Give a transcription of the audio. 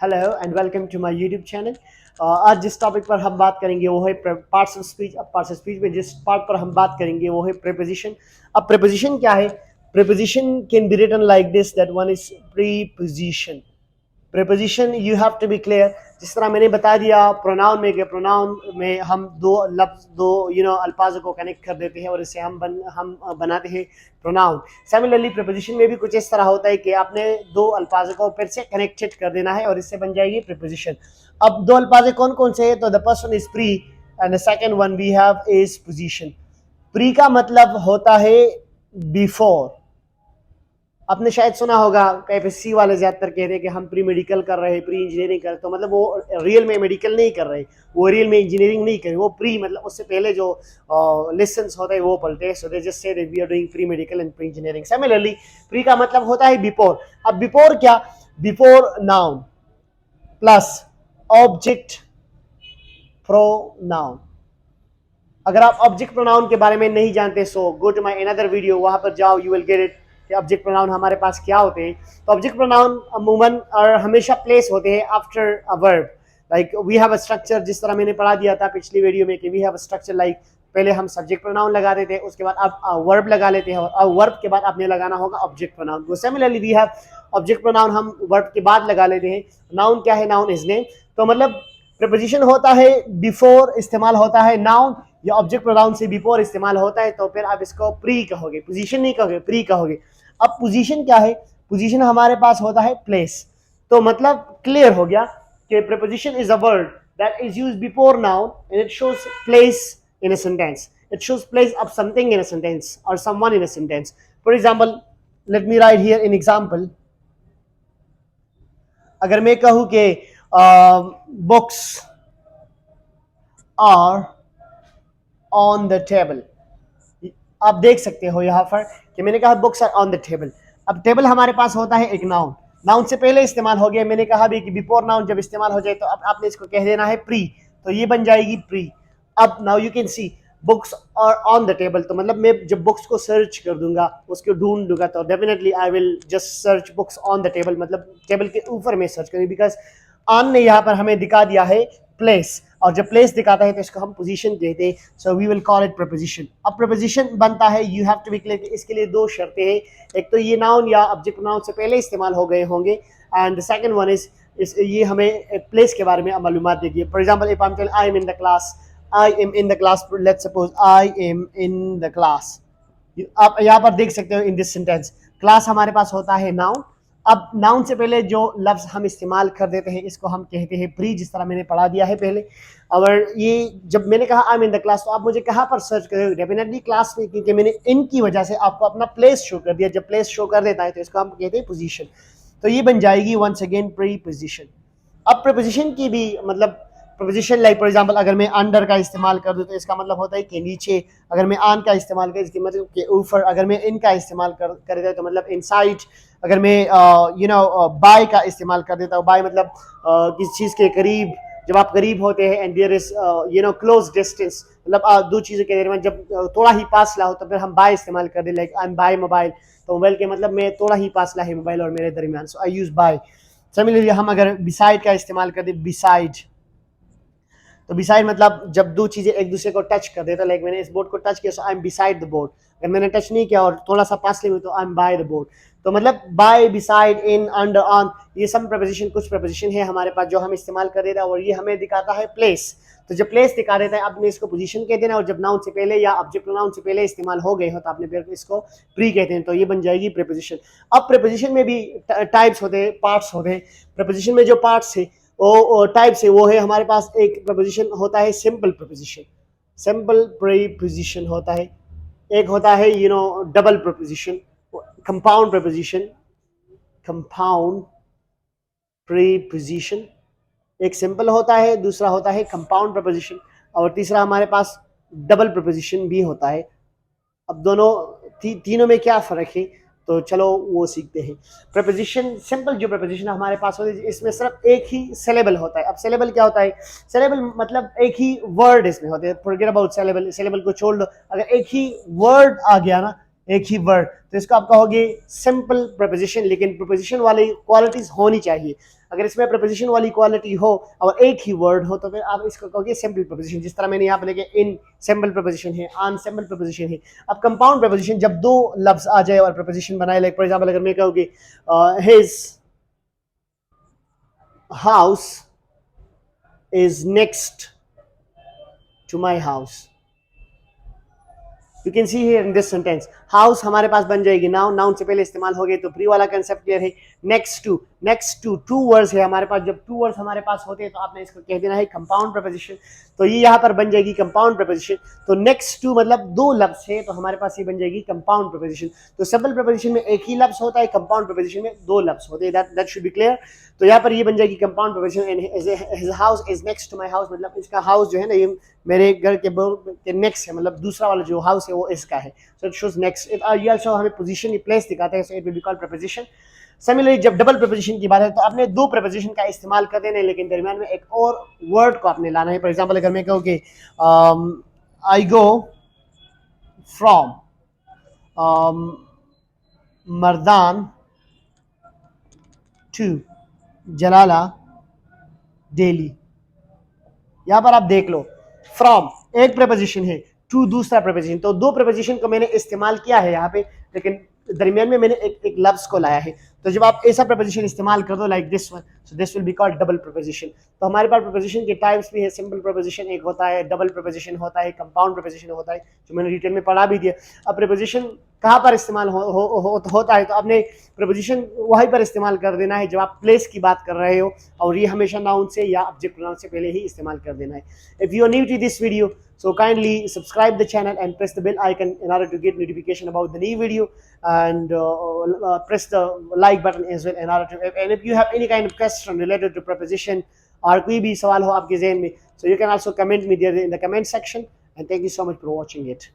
Hello and welcome to my YouTube channel. आज जिस topic पर हम बात करेंगे वो है पार्ट्स ऑफ स्पीच। अब पार्ट्स ऑफ स्पीच में जिस पार्ट पर हम बात करेंगे वो है प्रीपोजिशन। अब प्रीपोजिशन क्या है? Preposition can be written like this, that one is preposition. Preposition you have to be clear. जिस तरह मैंने बता दिया प्रोनाउन में कि प्रोनाउन में हम दो लफ्ज दो अल्फाजों को कनेक्ट कर देते हैं और इससे हम बनाते हैं प्रोनाउन। सिमिलरली प्रीपोजिशन में भी कुछ इस तरह होता है कि आपने दो अल्फाजों को फिर से कनेक्टेड कर देना है और इससे बन जाएगी प्रीपोजिशन। अब दो अल्फाज कौन कौन से हैं? तो the person is pre and the second one we have is position. Pre का मतलब होता है बिफोर। आपने शायद सुना होगा एफएससी वाले ज्यादातर कहते हैं कि हम प्री मेडिकल कर रहे हैं, प्री इंजीनियरिंग कर रहे, तो मतलब वो रियल में मेडिकल नहीं कर रहे, वो रियल में इंजीनियरिंग नहीं कर रहे, वो प्री मतलब उससे पहले जो लेसन्स होते हैं वो पढ़ते हैं। So they just say that we are doing pre medical and pre engineering. Similarly pre का मतलब होता है बिफोर। अब बिफोर क्या? Before noun plus object pronoun. अगर आप ऑब्जेक्ट प्रोनाउन के बारे में नहीं जानते so go to my another video, वहां पर जाओ, यू विल गेट इट कि ऑब्जेक्ट प्रोनाउन हमारे पास क्या होते हैं। तो ऑब्जेक्ट प्रोनाउन अमूमन और हमेशा प्लेस होते हैं after a verb. Like we have a structure, जिस तरह मैंने पढ़ा दिया था पिछली वीडियो में कि we have a structure. Like पहले हम सब्जेक्ट प्रोनाउन लगा देते हैं, उसके बाद आप वर्ब लगा लेते हैं और वर्ब के बाद आपने लगाना होगा ऑब्जेक्ट प्रोनाउन। तो similarly we have object pronoun, हम वर्ब के बाद लगा लेते हैं। नाउन क्या है? Noun is name. तो मतलब प्रीपोजिशन होता है बिफोर, इस्तेमाल होता है नाउन या ऑब्जेक्ट प्रोनाउन से बिफोर इस्तेमाल होता है, तो फिर आप इसको प्री कहोगे, पोजीशन नहीं कहोगे, प्री कहोगे। अब पोजीशन क्या है? पोजीशन हमारे पास होता है प्लेस। तो मतलब क्लियर हो गया कि preposition is a word that is used before noun and it shows place in a sentence. It shows place of something in a sentence और someone in a sentence. For example, let me write here in example. अगर मैं कहूं कि books are on the table, आप देख सकते हो यहाँ पर कि मैंने कहा books are on the table. अब टेबल हमारे पास होता है एक नाउन, नाउन से पहले इस्तेमाल हो गया। मैंने कहा भी कि बिफोर नाउन जब इस्तेमाल हो जाए तो अब आपने इसको कह देना है प्री, तो ये बन जाएगी प्री। अब now you can see books are on the table, तो मतलब मैं जब बुक्स को सर्च कर दूंगा, उसको ढूंढ दूंगा, तो definitely I will just search books on the table, मतलब टेबल के ऊपर में सर्च करेंगे। बिकॉज ऑन ने यहाँ पर हमें दिखा दिया है प्लेस, और जब प्लेस दिखाता है तो इसको हम पोजीशन कहते हैं। So we will call it preposition. अब प्रपोजिशन बनता है, you have to be clear, इसके लिए दो शर्तें हैं। एक तो ये नाउन या ऑब्जेक्ट नाउन से पहले इस्तेमाल हो गए होंगे, and the second one is ये हमें प्लेस के बारे में मालूमात देगी। For example, if I am telling I am in the class, I am in the class, let's suppose I am in the class. आप यहाँ पर देख सकते हो इन दिस सेंटेंस, क्लास हमारे पास होता है नाउन। अब नाउन से पहले जो लफ्ज हम इस्तेमाल कर देते हैं इसको हम कहते हैं प्री, जिस तरह मैंने पढ़ा दिया है पहले। और ये जब मैंने कहा I am in the class, तो आप मुझे कहाँ पर सर्च करोगे? डेफिनेटली क्लास में, क्योंकि मैंने इनकी वजह से आपको अपना प्लेस शो कर दिया। जब प्लेस शो कर देता है तो इसको हम कहते हैं पोजीशन। तो ये बन जाएगी वंस अगेन प्री पोजीशन। अब प्रपोजिशन की भी मतलब प्रपोजिशन, लाइक फॉर एग्जांपल, अगर मैं अंडर का इस्तेमाल कर दूं तो इसका मतलब होता है कि नीचे। अगर मैं ऑन का इस्तेमाल करूं इसके मतलब कि ऊपर। अगर मैं इन का इस्तेमाल कर देता तो मतलब इनसाइड। अगर मैं बाय का इस्तेमाल कर देता हूँ, बाय मतलब किसी चीज़ के करीब, जब आप करीब होते हैं, and there is close distance, मतलब दो चीज़ों के दरमियान जब थोड़ा ही फासला हो तो फिर हम बाय इस्तेमाल कर दे। Like I am by mobile, तो मोबाइल के मतलब मैं थोड़ा ही फासला है मोबाइल और मेरे दरमियान, सो आई यूज बाय। सिमिलरली हम अगर बिसाइड का इस्तेमाल कर दे, बिसाइड, तो बिसाइड मतलब जब दो चीजें एक दूसरे को टच कर दे, तो लाइक मैंने इस बोर्ड को टच किया, so I am beside the board. अगर मैंने टच नहीं किया और थोड़ा सा पास ले, तो I am by the board. तो मतलब by, beside, in, under, on, ये सब प्रपोजिशन, कुछ प्रपोजिशन है हमारे पास जो हम इस्तेमाल कर देते हैं, और ये हमें दिखाता है प्लेस। तो जब प्लेस दिखा देता है आपने इसको पोजीशन कह देना, और जब नाउन से पहले या ऑब्जेक्ट प्रोनाउन से पहले इस्तेमाल हो गए हो तो आपने फिर इसको प्री कहते हैं, तो ये बन जाएगी प्रीपोजिशन। अब प्रीपोजिशन में भी टाइप्स होते हैं, पार्ट्स होते हैं। प्रीपोजिशन में जो पार्ट्स है वो टाइप से वो है हमारे पास, एक प्रपोजिशन होता है सिंपल प्रपोजिशन, सिंपल प्रीपोजिशन होता है। एक होता है double preposition, compound preposition, compound preposition. एक सिंपल होता है, दूसरा होता है कंपाउंड प्रपोजिशन, और तीसरा हमारे पास डबल प्रपोजिशन भी होता है। अब दोनों तीनों में क्या फर्क है, तो चलो वो सीखते हैं। प्रपोजिशन, सिंपल जो प्रपोजिशन हमारे पास होती है, इसमें सिर्फ एक ही सिलेबल होता है। अब सिलेबल क्या होता है? सिलेबल मतलब एक ही वर्ड इसमें होते हैं। फॉरगेट अबाउट सिलेबल, सिलेबल को छोड़ दो। अगर एक ही वर्ड आ गया ना, एक ही वर्ड, तो इसको आप कहोगे सिंपल प्रपोजिशन, लेकिन प्रपोजिशन वाली क्वालिटीज होनी चाहिए। अगर इसमें प्रपोजिशन वाली क्वालिटी हो और एक ही वर्ड हो तो फिर आप इसको कहोगे सिंपल प्रपोजिशन। जिस तरह मैंने यहाँ पे लिखे इन सिंपल प्रपोजिशन है, ऑन सिंपल प्रपोजिशन है। अब कंपाउंड प्रपोजिशन जब दो लफ्ज आ जाए और प्रपोजिशन बनाए, लाइक फॉर एग्जांपल अगर मैं कहूँगी his house is next to my house, you can see here in this sentence house हमारे पास बन जाएगी नाउन, नाउन से पहले इस्तेमाल हो गए तो प्री वाला कंसेप्ट क्लियर है। नेक्स्ट टू टू वर्ड्स है हमारे पास, जब टू वर्ड्स हमारे पास होते हैं तो आपने इसको कह देना है कंपाउंड प्रपोजिशन, तो ये यहाँ पर बन जाएगी कंपाउंड प्रपोजिशन। तो नेक्स्ट टू मतलब दो लफ्ज है तो हमारे पास ये बन जाएगी कंपाउंड प्रपोजिशन। तो सिंपल प्रपोजिशन में एक ही लफ्ज होता है, कंपाउंड प्रपोजिशन में दो लफ्ज होते हैं, दैट शुड बी क्लियर। तो यहाँ पर ये बन जाएगी compound preposition, his house is next to my house, मतलब इसका हाउस जो है ना ये मेरे घर के नेक्स्ट है, मतलब दूसरा वाला जो हाउस है वो इसका है, सो इट शोज नेक्स्ट। ये आल्सो हमें पोजीशन, प्लेस दिखाता है, so it will be called preposition. Similarly जब डबल प्रपोजिशन की बात है तो आपने दो प्रपोजिशन का इस्तेमाल कर देना है, लेकिन दरमियान में एक और वर्ड को आपने लाना है। फॉर एग्जांपल अगर मैं कहूँ कि I go from Mardan to Jalala daily, यहां पर आप देख लो फ्रॉम एक प्रपोजिशन है, टू दूसरा प्रपोजिशन, तो दो प्रपोजिशन को मैंने इस्तेमाल किया है यहाँ पे, लेकिन दरमियान में मैंने एक लफ्ज को लाया है। तो जब आप ऐसा प्रपोजिशन इस्तेमाल कर दो like this one, so this will be called double preposition. तो हमारे पास प्रपोजिशन के टाइप्स भी है, सिंपल प्रपोजिशन एक होता है, डबल प्रपोजिशन होता है, कंपाउंड प्रपोजिशन होता है, जो मैंने डिटेल में पढ़ा भी दिया। अब प्रपोजिशन कहाँ पर इस्तेमाल होता है, तो आपने प्रपोजिशन वहीं पर इस्तेमाल कर देना है जब आप प्लेस की बात कर रहे हो, और ये हमेशा नाउन से या ऑब्जेक्ट प्रोनाउन से पहले ही इस्तेमाल कर देना है। If you are new to this video, so kindly subscribe the channel and press the bell icon in order to get notification about the new video, and press the like button as well in order to, and if you have any kind of question related to preposition or कोई भी सवाल हो आपके ज़हन में, so you can also comment me there in the comment section, and thank you so much for watching it.